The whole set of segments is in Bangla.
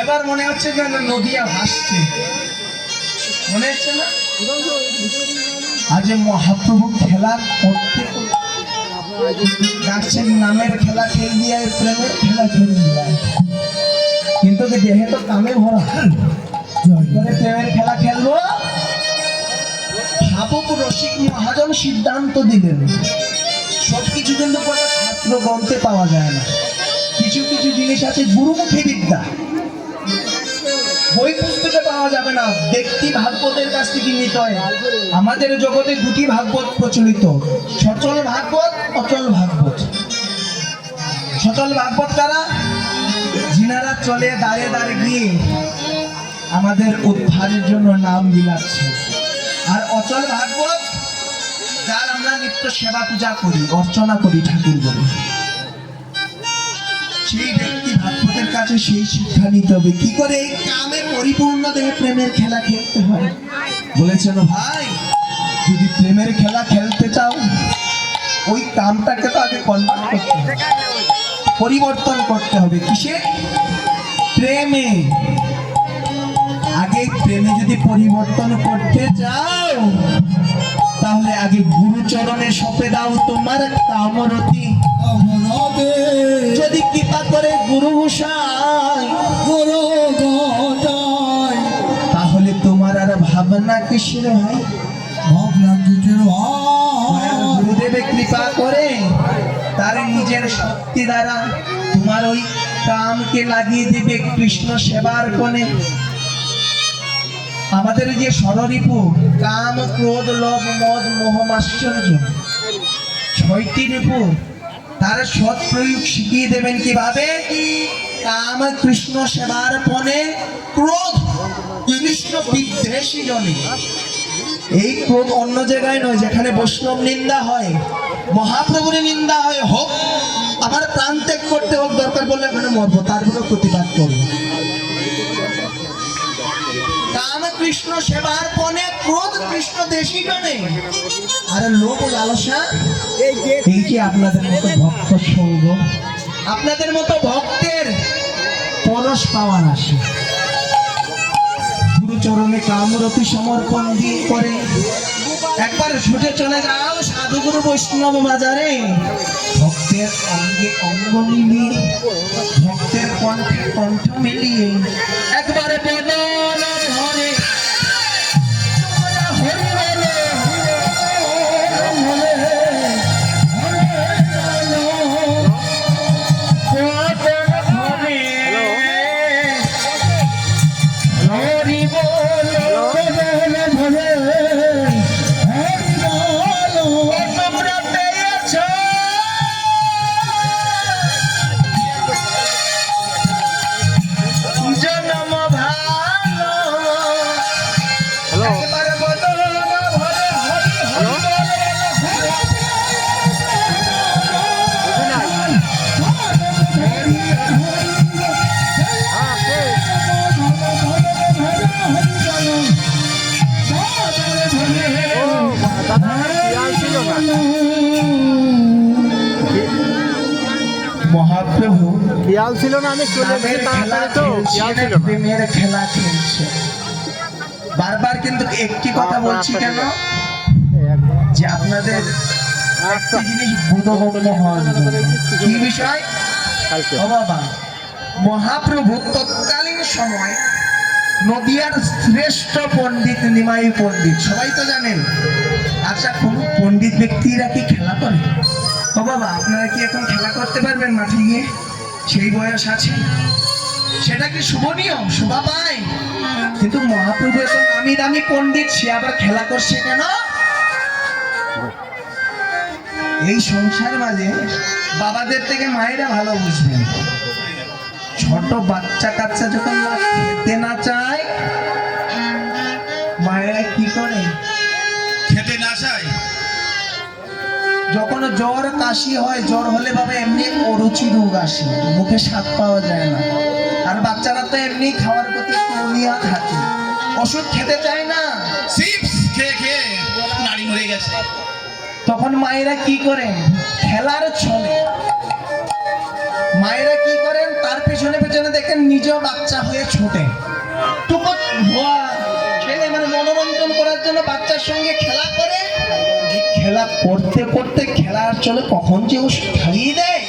এবার মনে হচ্ছে যেন নদিয়া ভাসছে, মনে হচ্ছে না? আজ মহাপ্রভু খেলা করতে ডাকছেন, নামের খেলা খেল দিয়া, প্রেমের খেলা খেল দিয়া, কিন্তু দেহে তো কামে ভরা। প্রেমের খেলা খেলবো, ভাবুক রসিক মহাজন সিদ্ধান্ত দিলেন। সবকিছু কিন্তু কোনো ছাত্র গ্রন্থে পাওয়া যায় না, কিছু কিছু জিনিস আছে গুরুমুখী বিদ্যা, বই পুস্তকে পাওয়া যাবে না, ব্যক্তি ভাগবতের কাছ থেকে নিতে হয়। আমাদের জগতে দুটি ভাগবত প্রচলিত, সচল ভাগবত, অচল ভাগবত। সচল ভাগবত কারা? যিনারা চলে দাঁড়ে দাঁড়ে গিয়ে আমাদের উদ্ধারের জন্য নাম বিলাচ্ছে। আর অচল ভাগবত যার আমরা নিত্য সেবা পূজা করি, অর্চনা করি, ঠাকুর বলি, সেই ব্যক্তি ভাগবতের কাছে সেই শিক্ষা নিতে হবে কি করে এই কামে পরিপূর্ণ দেহে প্রেমের খেলা খেলতে হয়। বলেছেন ভাই, যদি প্রেমের খেলা খেলতে চাও, ওই কামটাকে তো আগে কনভার্ট করতে হবে, পরিবর্তন করতে হবে। কিসে? প্রেমে। আগে প্রেমে যদি পরিবর্তন করতে চাও, তাহলে আগে গুরুচরণে সঁপে দাও তোমার কামরতি। যদি কৃপা করে গুরু গোসাই, তাহলে তোমার আর ভাবনা কিসের হয়? গুরুদেবে কৃপা করে তার নিজের শক্তি দ্বারা তোমার ওই কামকে লাগিয়ে দেবে কৃষ্ণ সেবার কোণে। আমাদের যে ষড়রিপু কাম, ক্রোধ, লোভ, মদ, মোহ, মাৎসর্য, ৬টি রিপু, তার সৎ প্রয়োগ শিখিয়ে দেবেন কিভাবে? কাম কৃষ্ণ সেবার পণে, ক্রোধ কৃষ্ণ বিদ্বেষী জনে। এই ক্রোধ অন্য জায়গায় নয়, যেখানে বৈষ্ণব নিন্দা হয়, মহাপ্রভুর নিন্দা হয়, হোক আমার প্রাণ ত্যাগ করতে হোক, দরকার বললে এখানে মরবো, তারপরেও প্রতিবাদ করবো। কাম কৃষ্ণ সেবার পণে, ক্রোধ কৃষ্ণ দেশী জনে। আর লোভ লালসা, এই যে আপনাদের মতো ভক্ত সঙ্গ, আপনাদের মতো ভক্তের পরশ পাওয়ার আসে। গুরুচরণে কামরতি সমর্পণ দিয়ে করে একবার ছুটে চলে যাও সাধুগুরু বৈষ্ণব বাজারে, ভক্তের অঙ্গে অঙ্গ মিলিয়ে, ভক্তের কণ্ঠে কণ্ঠ মিলিয়ে একবারে বদন ধরে মহাপ্রভু খেয়াল ছিল না, আমি চলে গেছি তাড়াতাড়ি, তো খেয়াল ছিল না। প্রেমের খেলা খেলছে। বারবার কিন্তু একটি কথা বলছি কেন, যে আপনাদের একটা জিনিস বোধগম্য হওয়ার জন্য। কি বিষয়? ও বাবা, মহাপ্রভু তৎকালীন সময় নদিয়ার শ্রেষ্ঠ পণ্ডিত নিমাই পণ্ডিত, সবাই তো জানেন। আচ্ছা, কোন পণ্ডিত ব্যক্তিরা কি খেলা করে? ও বাবা, আপনারা কি এখন খেলা করতে পারবেন মাঠে গিয়ে? সেই বয়স আছে, সেটা কি শুভনীয়? শোভা পায়? কিন্তু মহাপ্রভু এত নামি দামি পণ্ডিত, সে আবার খেলা করছে কেন? এই সংসার মাঝে বাবাদের থেকে মায়েরা ভালো বুঝবেন। ছোট বাচ্চা কাচ্চা যখন খেতে না চায়, মায়েরা কি করে? খেতে না চায়, যখন জ্বর কাশি হয়, জ্বর হলে বাবা এমনি অরুচি রোগ আসে, মুখে স্বাদ পাওয়া যায় না। আর বাচ্চারা তো এমনি খাওয়ার প্রতি ক্রমিয়া থাকে, ওষুধ খেতে চায় না, চিপস খেয়ে খেয়ে নাড়ি মরে গেছে। তখন মায়েরা কি করেন? খেলার ছলে মায়েরা কি করেন? তার পেছনে পেছনে দেখেন নিজে নিজেও বাচ্চা হয়ে ছোটে, টুকু ভুয়া ছেলে মানে মনোরঞ্জন করার জন্য বাচ্চার সঙ্গে খেলা করে। খেলা করতে করতে খেলার চলে কখন যে ও ছাড়িয়ে দেয়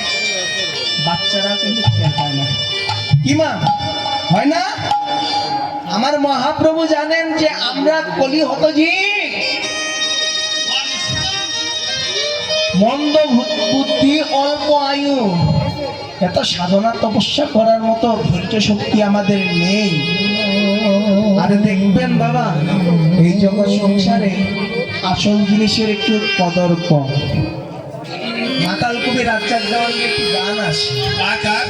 বাচ্চারা কিন্তু টের পায় না। কি মা হয় না? আমার মহাপ্রভু জানেন যে আমরা কলি হত জি মন্দ বুদ্ধি অল্প আয়ু, এত সাধনা তপস্যা করার মতো ধৈর্য শক্তি আমাদের নেই। আরে দেখবেন বাবা, এই জগৎ সংসারে আসল জিনিসের একটু কদর কম। মাতাল কবি রাজ্জাক দেওয়ার একটি গান আছে, কাকার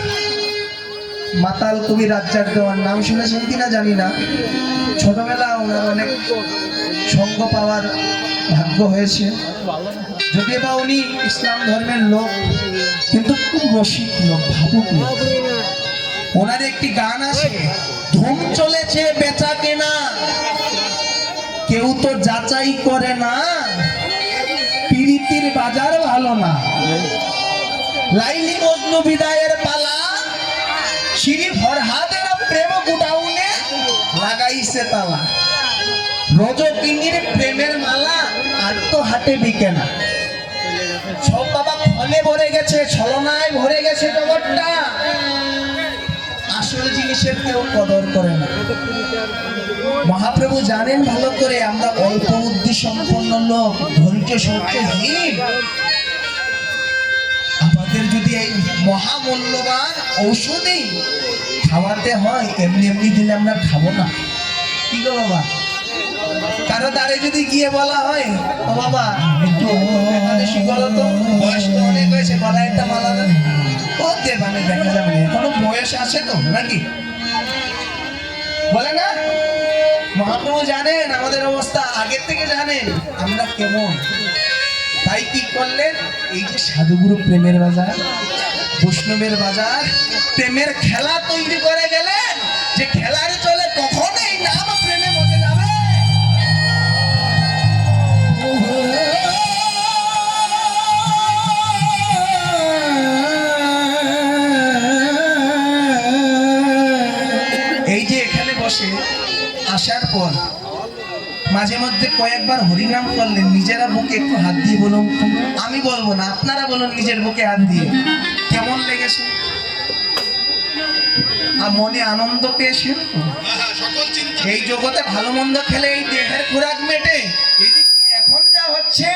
মাতাল কবি রাজ্জাক দেওয়ার নাম শুনেছেন কিনা জানি না। ছোটবেলা ওনার অনেক সঙ্গ পাওয়ার ভাগ্য হয়েছে, যদিও বা উনি ইসলাম ধর্মের লোক, কিন্তু খুব রসিক লোক, ভাবুক লোক। ওনার একটি গান আছে, ধুম চলেছে বেচা কেনা, কেউ তো যাচাই করে না, পিরিতির বাজার ভালো না, লাইলি মজনু বিদায়ের পালা, সিঁড়ি ফরহাদের প্রেম গুডাউনে লাগাইছে তালা, রজকিনীর প্রেমের মালা আর তো হাটে বিকে না। সব বাবা ফলে ভরে গেছে, ছলনায় ভরে গেছে জগৎটা, আসল জিনিসের কেউ কদর করে না। মহাপ্রভু জানেন ভালো করে আমরা অল্প বুদ্ধি সম্পন্ন লোক, ধৈর্য শক্তিহীন। আমাদের যদি এই মহামূল্যবান ঔষধি খাওয়াতে হয়, এমনি এমনি দিলে আমরা খাবো না। কি গো বাবা, কারো দ্বারে যদি গিয়ে বলা হয়, ও বাবা একটু একাদশী করো তো, বয়স তো অনেক হয়েছে, গলায় একটা মালা দেন, ও দেবানে দেখা যাবে না, এখনো বয়স আছে তো নাকি বলে না? মহাপ্রভু জানেন আমাদের অবস্থা, আগের থেকে জানেন আমরা কেমন। তাই কি করলেন, এই যে সাধুগুরু প্রেমের বাজার, বৈষ্ণবের বাজার, প্রেমের খেলা তৈরি করে গেলেন, যে খেলার চলে কখন এই নাম প্রেমে বসে যাবে। এই যে এখানে বসে আসার পর মাঝে মধ্যে কয়েকবার হরিনাম করলেন, নিজেরা বুকে একটু হাত দিয়ে বলুন, আমি বলবো না, আপনারা বলুন নিজের বুকে হাত দিয়ে, কেমন লেগেছে? আর মনে আনন্দ পেয়েছেন? সকল চিন্তা এই জগতে ভালো মন্দ খেলে এই দেহের খোরাক মেটে, এই যে এখন যা হচ্ছে